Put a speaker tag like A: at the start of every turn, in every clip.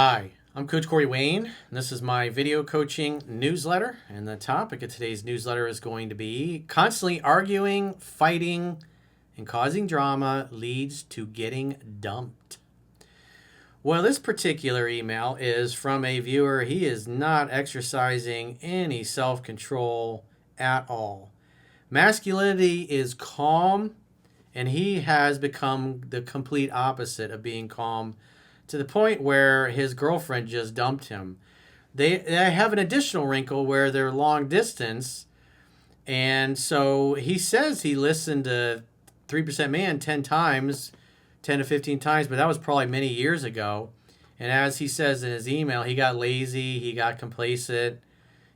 A: Hi, I'm Coach Corey Wayne, and this is my video coaching newsletter. And the topic of today's newsletter is going to be constantly arguing, fighting, and causing drama leads to getting dumped. Well, this particular email is from a viewer. He is not exercising any self control at all. Masculinity is calm, and he has become the complete opposite of being calm, to the point where his girlfriend just dumped him. They have an additional wrinkle where they're long distance, and so he says he listened to 3% Man 10 times, 10 to 15 times, but that was probably many years ago. And as he says in his email, he got lazy, he got complacent,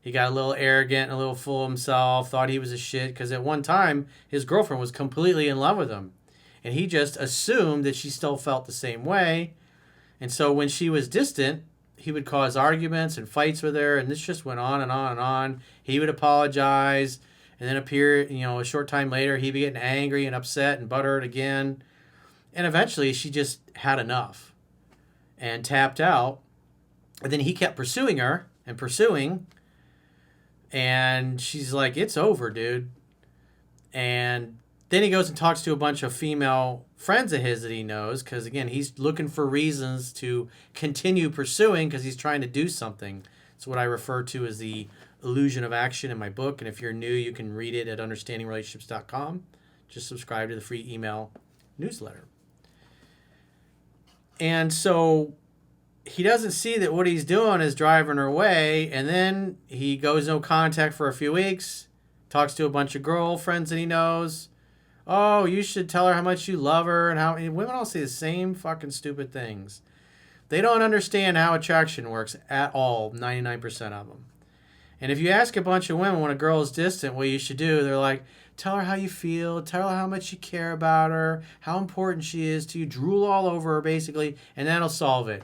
A: he got a little arrogant, a little full of himself, thought he was a shit, because at one time his girlfriend was completely in love with him. And he just assumed that she still felt the same way. And so when she was distant, he would cause arguments and fights with her, and this just went on and on and on. He would apologize, and then a short time later, he'd be getting angry and upset and butthurt again. And eventually, she just had enough and tapped out. And then he kept pursuing her and pursuing, and she's like, "It's over, dude." And then he goes and talks to a bunch of female friends of his that he knows, because, again, he's looking for reasons to continue pursuing because he's trying to do something. It's what I refer to as the illusion of action in my book. And if you're new, you can read it at understandingrelationships.com. Just subscribe to the free email newsletter. And so he doesn't see that what he's doing is driving her away. And then he goes no contact for a few weeks, talks to a bunch of girlfriends that he knows. "Oh, you should tell her how much you love her," and how women all say the same fucking stupid things. They don't understand how attraction works at all, 99% of them. And if you ask a bunch of women when a girl is distant what you should do, they're like, "Tell her how you feel, tell her how much you care about her, how important she is to you, drool all over her basically, and that'll solve it."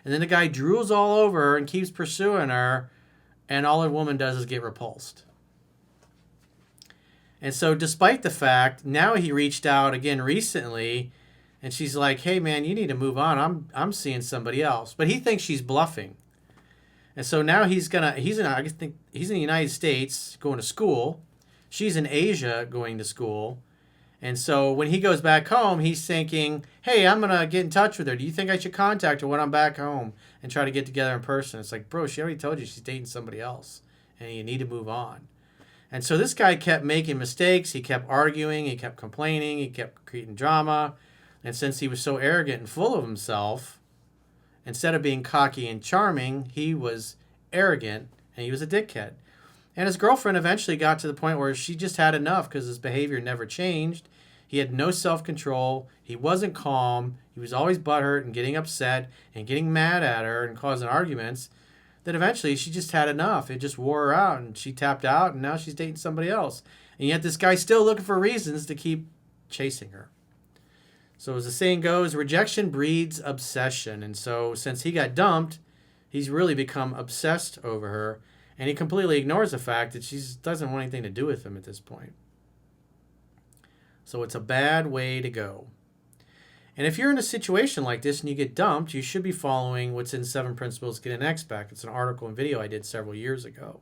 A: And then the guy drools all over her and keeps pursuing her, and all a woman does is get repulsed. And so despite the fact, now he reached out again recently, and she's like, "Hey man, you need to move on. I'm seeing somebody else." But he thinks she's bluffing. And so now he's in the United States going to school. She's in Asia going to school. And so when he goes back home, he's thinking, "Hey, I'm going to get in touch with her. Do you think I should contact her when I'm back home and try to get together in person?" It's like, bro, she already told you she's dating somebody else, and you need to move on. And so this guy kept making mistakes. He kept arguing. He kept complaining. He kept creating drama. And since he was so arrogant and full of himself, instead of being cocky and charming, he was arrogant and he was a dickhead. And his girlfriend eventually got to the point where she just had enough because his behavior never changed. He had no self-control. He wasn't calm. He was always butthurt and getting upset and getting mad at her and causing arguments. That eventually she just had enough. It just wore her out, and she tapped out, and now she's dating somebody else. And yet this guy's still looking for reasons to keep chasing her. So as the saying goes, rejection breeds obsession. And so since he got dumped, he's really become obsessed over her, and he completely ignores the fact that she doesn't want anything to do with him at this point. So it's a bad way to go. And if you're in a situation like this and you get dumped, you should be following what's in 7 Principles to Get an Ex Back. It's an article and video I did several years ago.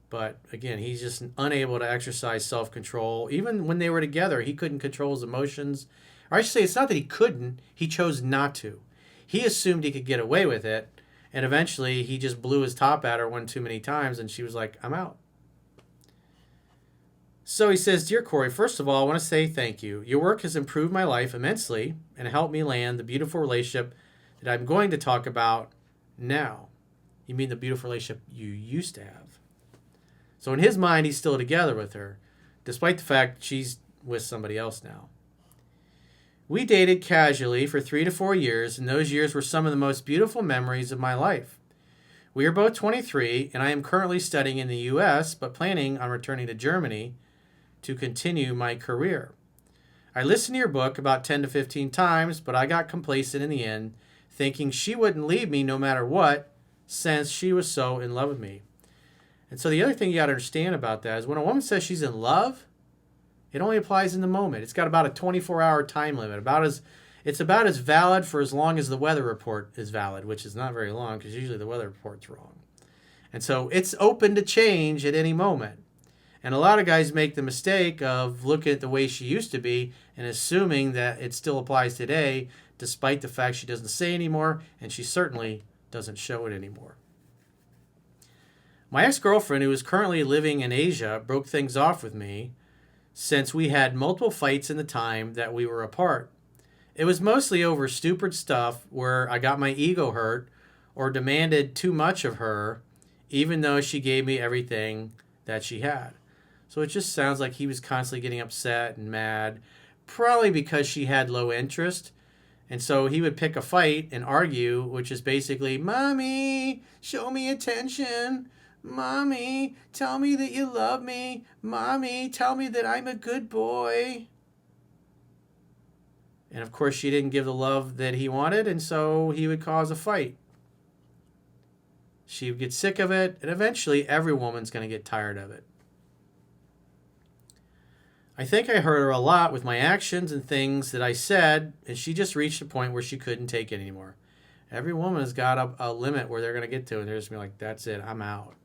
A: But again, he's just unable to exercise self-control. Even when they were together, he couldn't control his emotions. Or I should say, it's not that he couldn't, he chose not to. He assumed he could get away with it, and eventually he just blew his top at her one too many times, and she was like, "I'm out." So he says, "Dear Corey, first of all, I want to say thank you. Your work has improved my life immensely and helped me land the beautiful relationship that I'm going to talk about now." You mean the beautiful relationship you used to have. So in his mind, he's still together with her, despite the fact she's with somebody else now. "We dated casually for 3 to 4 years, and those years were some of the most beautiful memories of my life. We are both 23, and I am currently studying in the U.S., but planning on returning to Germany to continue my career. I listened to your book about 10 to 15 times, but I got complacent in the end, thinking she wouldn't leave me no matter what, since she was so in love with me." And so the other thing you got to understand about that is when a woman says she's in love, it only applies in the moment. It's got about a 24-hour time limit. It's about as valid for as long as the weather report is valid, which is not very long because usually the weather report's wrong. And so it's open to change at any moment. And a lot of guys make the mistake of looking at the way she used to be and assuming that it still applies today, despite the fact she doesn't say anymore, and she certainly doesn't show it anymore. My ex-girlfriend, who is currently living in Asia, broke things off with me since we had multiple fights in the time that we were apart. It was mostly over stupid stuff where I got my ego hurt or demanded too much of her, even though she gave me everything that she had. So it just sounds like he was constantly getting upset and mad, probably because she had low interest. And so he would pick a fight and argue, which is basically, Mommy, show me attention. Mommy, tell me that you love me. Mommy, tell me that I'm a good boy. And of course, she didn't give the love that he wanted, and so he would cause a fight. She would get sick of it, and eventually every woman's going to get tired of it. I think I hurt her a lot with my actions and things that I said, and she just reached a point where she couldn't take it anymore. Every woman has got a limit where they're going to get to, and they're just going to be like, that's it, I'm out.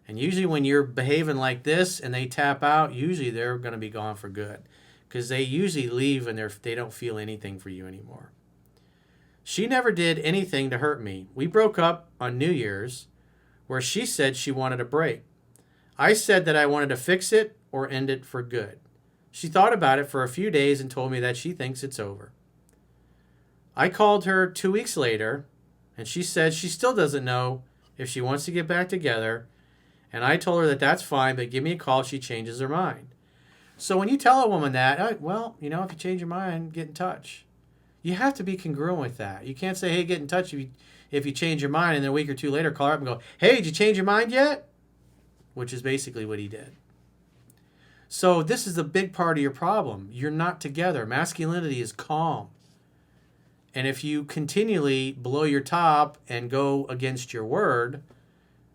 A: And usually when you're behaving like this and they tap out, usually they're going to be gone for good. Because they usually leave and they don't feel anything for you anymore. She never did anything to hurt me. We broke up on New Year's, where she said she wanted a break. I said that I wanted to fix it or end it for good. She thought about it for a few days and told me that she thinks it's over. I called her 2 weeks later, and she said she still doesn't know if she wants to get back together, and I told her that that's fine, but give me a call if she changes her mind. So when you tell a woman that, well, if you change your mind, get in touch. You have to be congruent with that. You can't say, hey, get in touch if you change your mind, and then a week or two later call her up and go, hey, did you change your mind yet? Which is basically what he did. So this is a big part of your problem. You're not together. Masculinity is calm. And if you continually blow your top and go against your word,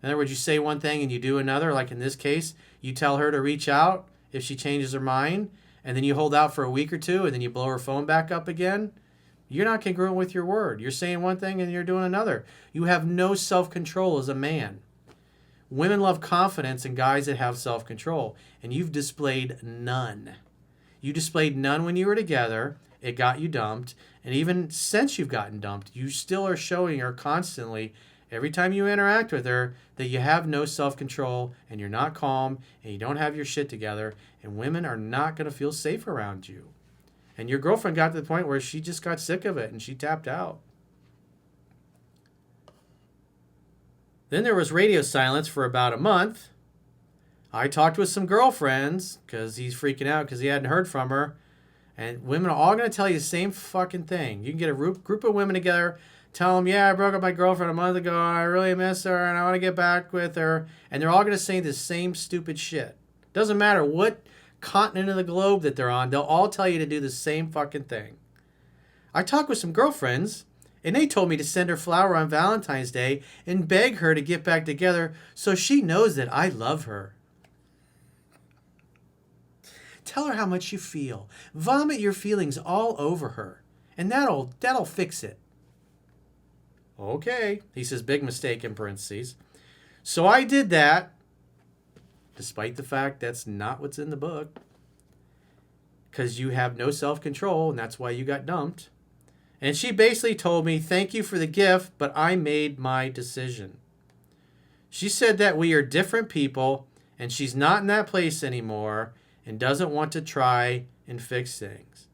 A: in other words, you say one thing and you do another, like in this case, you tell her to reach out if she changes her mind, and then you hold out for a week or two, and then you blow her phone back up again, you're not congruent with your word. You're saying one thing and you're doing another. You have no self-control as a man. Women love confidence in guys that have self-control, and you've displayed none. You displayed none when you were together. It got you dumped, and even since you've gotten dumped, you still are showing her constantly, every time you interact with her, that you have no self-control and you're not calm and you don't have your shit together, and women are not going to feel safe around you. And your girlfriend got to the point where she just got sick of it and she tapped out. Then there was radio silence for about a month. I talked with some girlfriends because he's freaking out because he hadn't heard from her. And women are all going to tell you the same fucking thing. You can get a group of women together, tell them, yeah, I broke up with my girlfriend a month ago, and I really miss her, and I want to get back with her. And they're all going to say the same stupid shit. Doesn't matter what continent of the globe that they're on, they'll all tell you to do the same fucking thing. I talked with some girlfriends, and they told me to send her flower on Valentine's Day and beg her to get back together so she knows that I love her. Tell her how much you feel. Vomit your feelings all over her, and that'll fix it. Okay, he says, big mistake in parentheses. So I did that, despite the fact that's not what's in the book, because you have no self-control, and that's why you got dumped. And she basically told me, thank you for the gift, but I made my decision. She said that we are different people, and she's not in that place anymore, and doesn't want to try and fix things.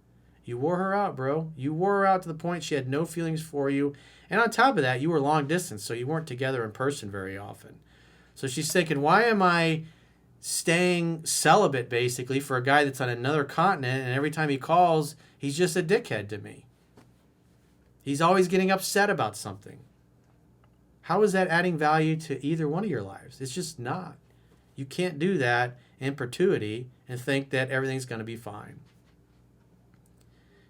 A: You wore her out, bro. You wore her out to the point she had no feelings for you. And on top of that, you were long distance, so you weren't together in person very often. So she's thinking, why am I staying celibate, basically, for a guy that's on another continent, and every time he calls, he's just a dickhead to me? He's always getting upset about something. How is that adding value to either one of your lives? It's just not. You can't do that in perpetuity and think that everything's going to be fine.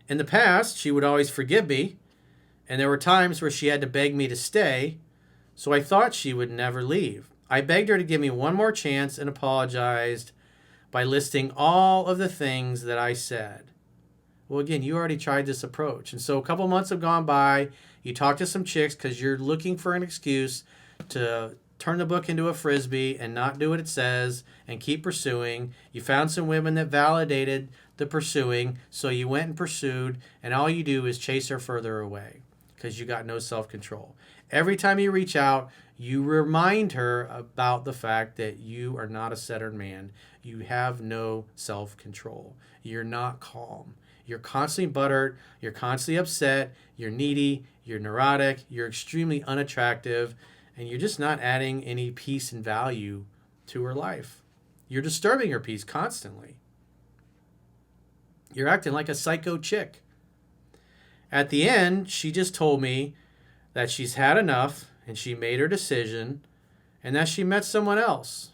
A: In the past, she would always forgive me, and there were times where she had to beg me to stay, so I thought she would never leave. I begged her to give me one more chance and apologized by listing all of the things that I said. Well, again, you already tried this approach. And so a couple months have gone by. You talk to some chicks because you're looking for an excuse to turn the book into a frisbee and not do what it says and keep pursuing. You found some women that validated the pursuing, so you went and pursued, and all you do is chase her further away because you got no self-control. Every time you reach out, you remind her about the fact that you are not a centered man. You have no self-control. You're not calm. You're constantly buttered. You're constantly upset. You're needy. You're neurotic. You're extremely unattractive. And you're just not adding any peace and value to her life. You're disturbing her peace constantly. You're acting like a psycho chick. At the end, she just told me that she's had enough and she made her decision and that she met someone else.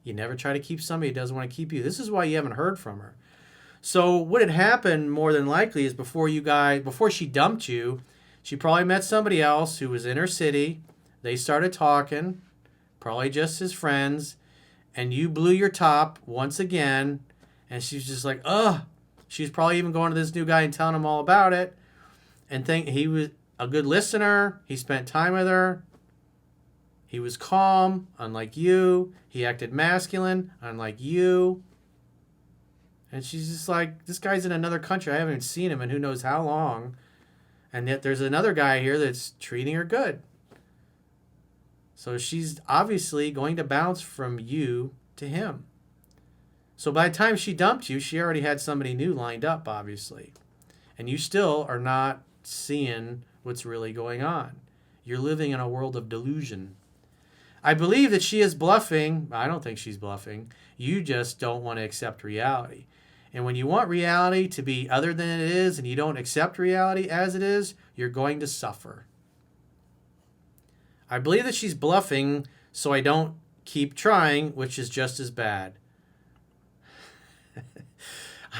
A: You never try to keep somebody who doesn't want to keep you. This is why you haven't heard from her. So what had happened more than likely is before she dumped you, she probably met somebody else who was in her city. They started talking, probably just as friends, and you blew your top once again, and she's just like, ugh. She's probably even going to this new guy and telling him all about it and think he was a good listener. He spent time with her. He was calm, unlike you. He acted masculine, unlike you. And she's just like, this guy's in another country. I haven't even seen him in who knows how long. And yet there's another guy here that's treating her good. So she's obviously going to bounce from you to him. So by the time she dumped you, she already had somebody new lined up, obviously. And you still are not seeing what's really going on. You're living in a world of delusion. I believe that she is bluffing. I don't think she's bluffing. You just don't want to accept reality. And when you want reality to be other than it is and you don't accept reality as it is, you're going to suffer. I believe that she's bluffing so I don't keep trying, which is just as bad.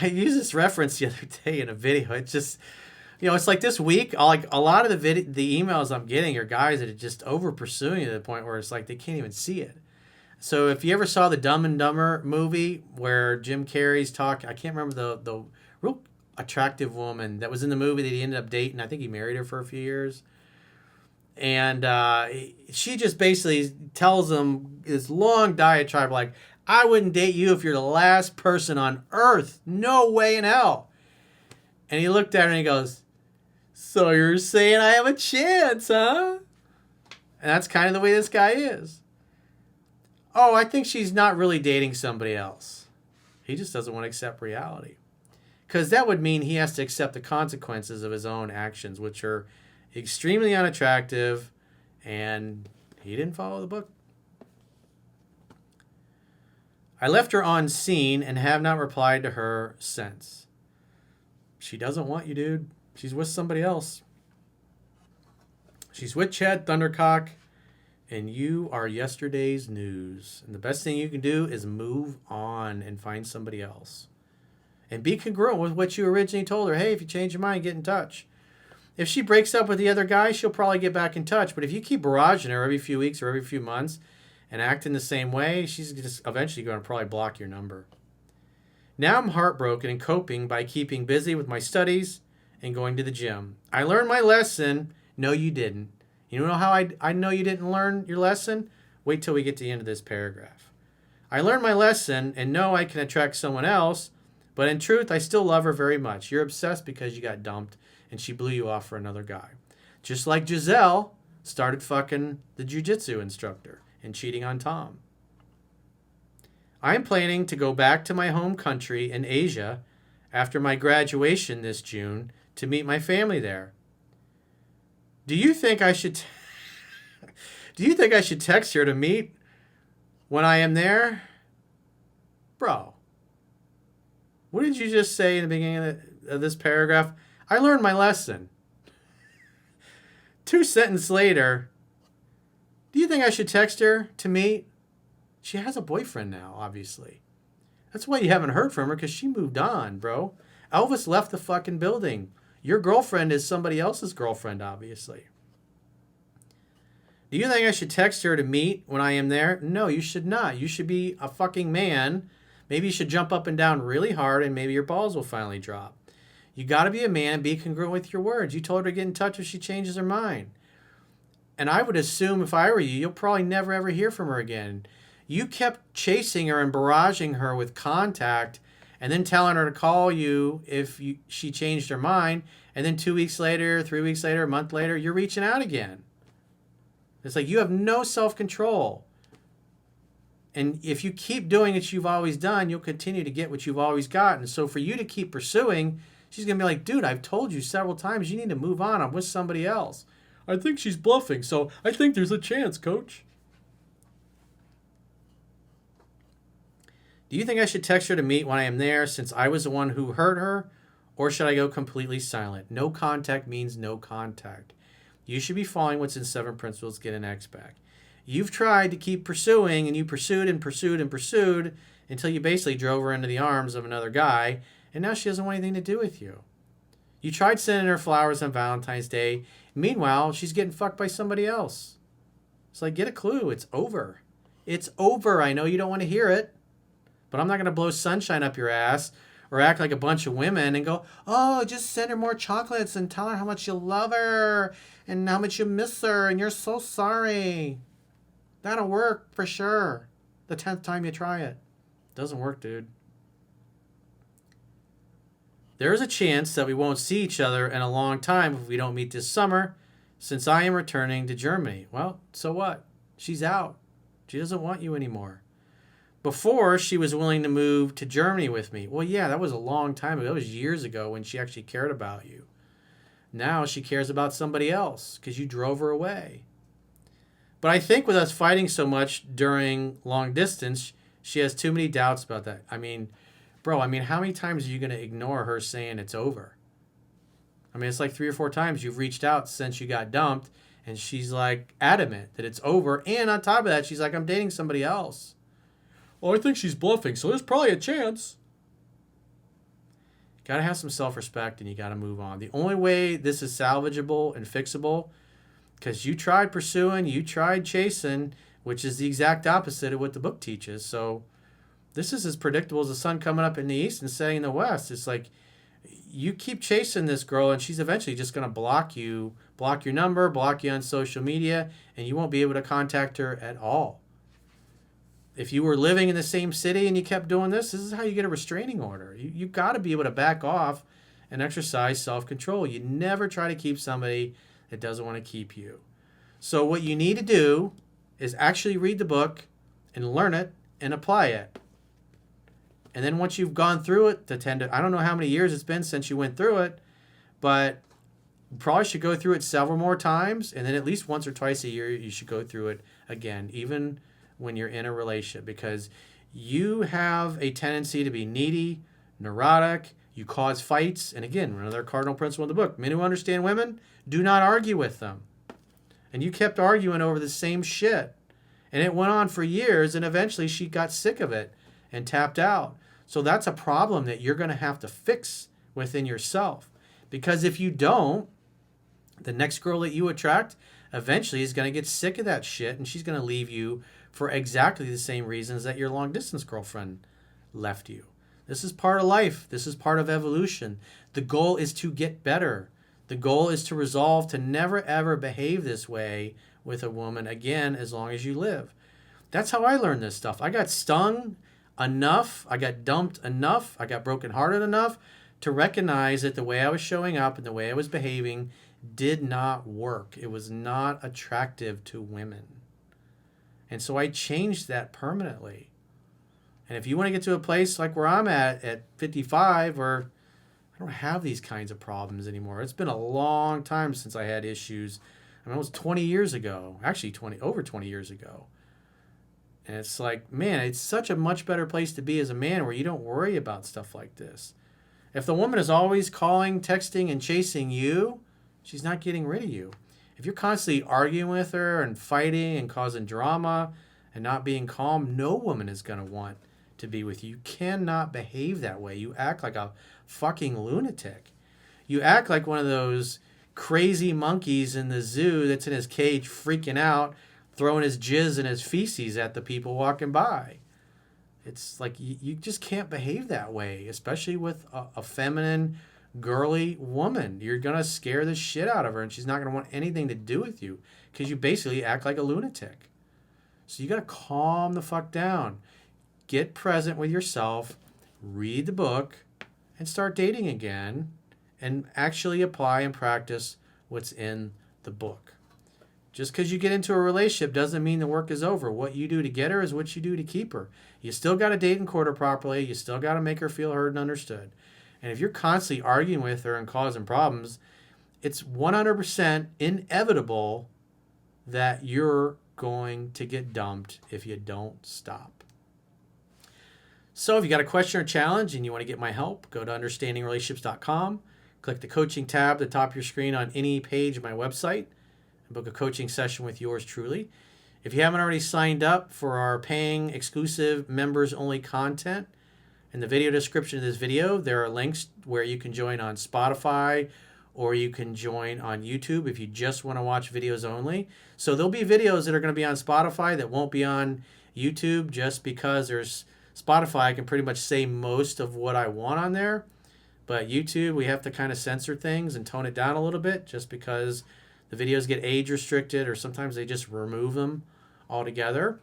A: I used this reference the other day in a video. It's just, it's like this week, a lot of the emails I'm getting are guys that are just over pursuing to the point where it's like they can't even see it. So if you ever saw the Dumb and Dumber movie where Jim Carrey's talking, I can't remember the real attractive woman that was in the movie that he ended up dating. I think he married her for a few years. And she just basically tells him this long diatribe like, I wouldn't date you if you're the last person on earth. No way in hell. And he looked at her and he goes, so you're saying I have a chance, huh? And that's kind of the way this guy is. Oh, I think she's not really dating somebody else. He just doesn't want to accept reality. Because that would mean he has to accept the consequences of his own actions, which are extremely unattractive, and he didn't follow the book. I left her on scene and have not replied to her since. She doesn't want you, dude. She's with somebody else. She's with Chad Thundercock, and you are yesterday's news. And the best thing you can do is move on and find somebody else. And be congruent with what you originally told her. Hey, if you change your mind, get in touch. If she breaks up with the other guy, she'll probably get back in touch. But if you keep barraging her every few weeks or every few months and act in the same way, she's just eventually going to probably block your number. Now I'm heartbroken and coping by keeping busy with my studies and going to the gym. I learned my lesson. No, you didn't. You know how I know you didn't learn your lesson? Wait till we get to the end of this paragraph. I learned my lesson and know I can attract someone else, but in truth, I still love her very much. You're obsessed because you got dumped and she blew you off for another guy. Just like Giselle started fucking the jiu-jitsu instructor and cheating on Tom. I'm planning to go back to my home country in Asia after my graduation this June to meet my family there. Do you think I should text her to meet when I am there? Bro, what did you just say in the beginning of this paragraph? I learned my lesson. 2 sentences later, do you think I should text her to meet? She has a boyfriend now, obviously. That's why you haven't heard from her, because she moved on, bro. Elvis left the fucking building. Your girlfriend is somebody else's girlfriend, obviously. Do you think I should text her to meet when I am there? No, you should not. You should be a fucking man. Maybe you should jump up and down really hard and maybe your balls will finally drop. You got to be a man and be congruent with your words. You told her to get in touch if she changes her mind. And I would assume if I were you, you'll probably never ever hear from her again. You kept chasing her and barraging her with contact and then telling her to call you if she changed her mind. And then 2 weeks later, 3 weeks later, a month later, you're reaching out again. It's like you have no self-control. And if you keep doing what you've always done, you'll continue to get what you've always gotten. So for you to keep pursuing, she's going to be like, dude, I've told you several times you need to move on. I'm with somebody else. I think she's bluffing, so I think there's a chance, coach. Do you think I should text her to meet when I am there since I was the one who hurt her? Or should I go completely silent? No contact means no contact. You should be following what's in 7 Principles, Get an X Back. You've tried to keep pursuing, and you pursued and pursued and pursued until you basically drove her into the arms of another guy, and now she doesn't want anything to do with you. You tried sending her flowers on Valentine's Day. Meanwhile, she's getting fucked by somebody else. It's like, get a clue. It's over. It's over. I know you don't want to hear it, but I'm not going to blow sunshine up your ass or act like a bunch of women and go, oh, just send her more chocolates and tell her how much you love her and how much you miss her and you're so sorry. That'll work for sure. The 10th time you try it. Doesn't work, dude. There is a chance that we won't see each other in a long time if we don't meet this summer, since I am returning to Germany. Well, so what? She's out. She doesn't want you anymore. Before, she was willing to move to Germany with me. Well, yeah, that was a long time ago. That was years ago when she actually cared about you. Now she cares about somebody else because you drove her away. But I think with us fighting so much during long distance, she has too many doubts about that. I mean, bro, how many times are you going to ignore her saying it's over? I mean, it's like 3 or 4 times you've reached out since you got dumped, and she's like adamant that it's over. And on top of that, she's like, I'm dating somebody else. Well, I think she's bluffing, so there's probably a chance. Got to have some self-respect, and you got to move on. The only way this is salvageable and fixable, because you tried pursuing, you tried chasing, which is the exact opposite of what the book teaches. So this is as predictable as the sun coming up in the east and setting in the west. It's like you keep chasing this girl, and she's eventually just going to block you, block your number, block you on social media, and you won't be able to contact her at all. If you were living in the same city and you kept doing this is how you get a restraining order. You've got to be able to back off and exercise self-control. You never try to keep somebody that doesn't want to keep you. So what you need to do is actually read the book and learn it and apply it. And then once you've gone through it, I don't know how many years it's been since you went through it, but you probably should go through it several more times, and then at least once or twice a year you should go through it again, even when you're in a relationship, because you have a tendency to be needy, neurotic, you cause fights, and again, another cardinal principle in the book, men who understand women, do not argue with them. And you kept arguing over the same shit. And it went on for years, and eventually she got sick of it and tapped out. So that's a problem that you're going to have to fix within yourself. Because if you don't, the next girl that you attract eventually is going to get sick of that shit, and she's going to leave you for exactly the same reasons that your long-distance girlfriend left you. This is part of life. This is part of evolution. The goal is to get better. The goal is to resolve to never, ever behave this way with a woman again as long as you live. That's how I learned this stuff. I got stung enough. I got dumped enough. I got brokenhearted enough to recognize that the way I was showing up and the way I was behaving did not work. It was not attractive to women. And so I changed that permanently. And if you want to get to a place like where I'm at 55, where I don't have these kinds of problems anymore. It's been a long time since I had issues. I mean, it was 20 years ago. Actually, over 20 years ago. And it's like, man, it's such a much better place to be as a man where you don't worry about stuff like this. If the woman is always calling, texting, and chasing you, she's not getting rid of you. If you're constantly arguing with her and fighting and causing drama and not being calm, no woman is going to want to be with you. You cannot behave that way. You act like a fucking lunatic. You act like one of those crazy monkeys in the zoo that's in his cage freaking out, throwing his jizz and his feces at the people walking by. It's like you just can't behave that way, especially with a feminine, girly woman. You're going to scare the shit out of her, and she's not going to want anything to do with you because you basically act like a lunatic. So you got to calm the fuck down. Get present with yourself, read the book, and start dating again, and actually apply and practice what's in the book. Just because you get into a relationship doesn't mean the work is over. What you do to get her is what you do to keep her. You still got to date and court her properly. You still got to make her feel heard and understood. And if you're constantly arguing with her and causing problems, it's 100% inevitable that you're going to get dumped if you don't stop. So if you got a question or challenge and you want to get my help, go to understandingrelationships.com, click the coaching tab at the top of your screen on any page of my website, and book a coaching session with yours truly. If you haven't already signed up for our paying exclusive members only content, in the video description of this video, there are links where you can join on Spotify or you can join on YouTube if you just want to watch videos only. So there'll be videos that are going to be on Spotify that won't be on YouTube just because there's Spotify. I can pretty much say most of what I want on there. But YouTube, we have to kind of censor things and tone it down a little bit just because the videos get age restricted or sometimes they just remove them altogether.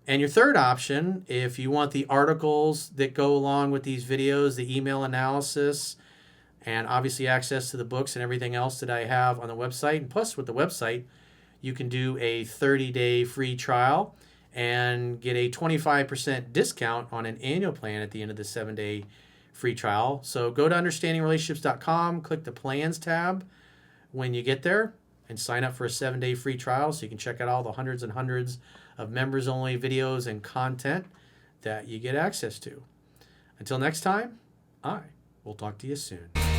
A: And your third option, if you want the articles that go along with these videos, the email analysis, and obviously access to the books and everything else that I have on the website. And plus with the website, you can do a 30-day free trial and get a 25% discount on an annual plan at the end of the 7-day free trial. So go to understandingrelationships.com, click the plans tab when you get there, and sign up for a 7-day free trial so you can check out all the hundreds and hundreds of members only videos and content that you get access to. Until next time, I will talk to you soon.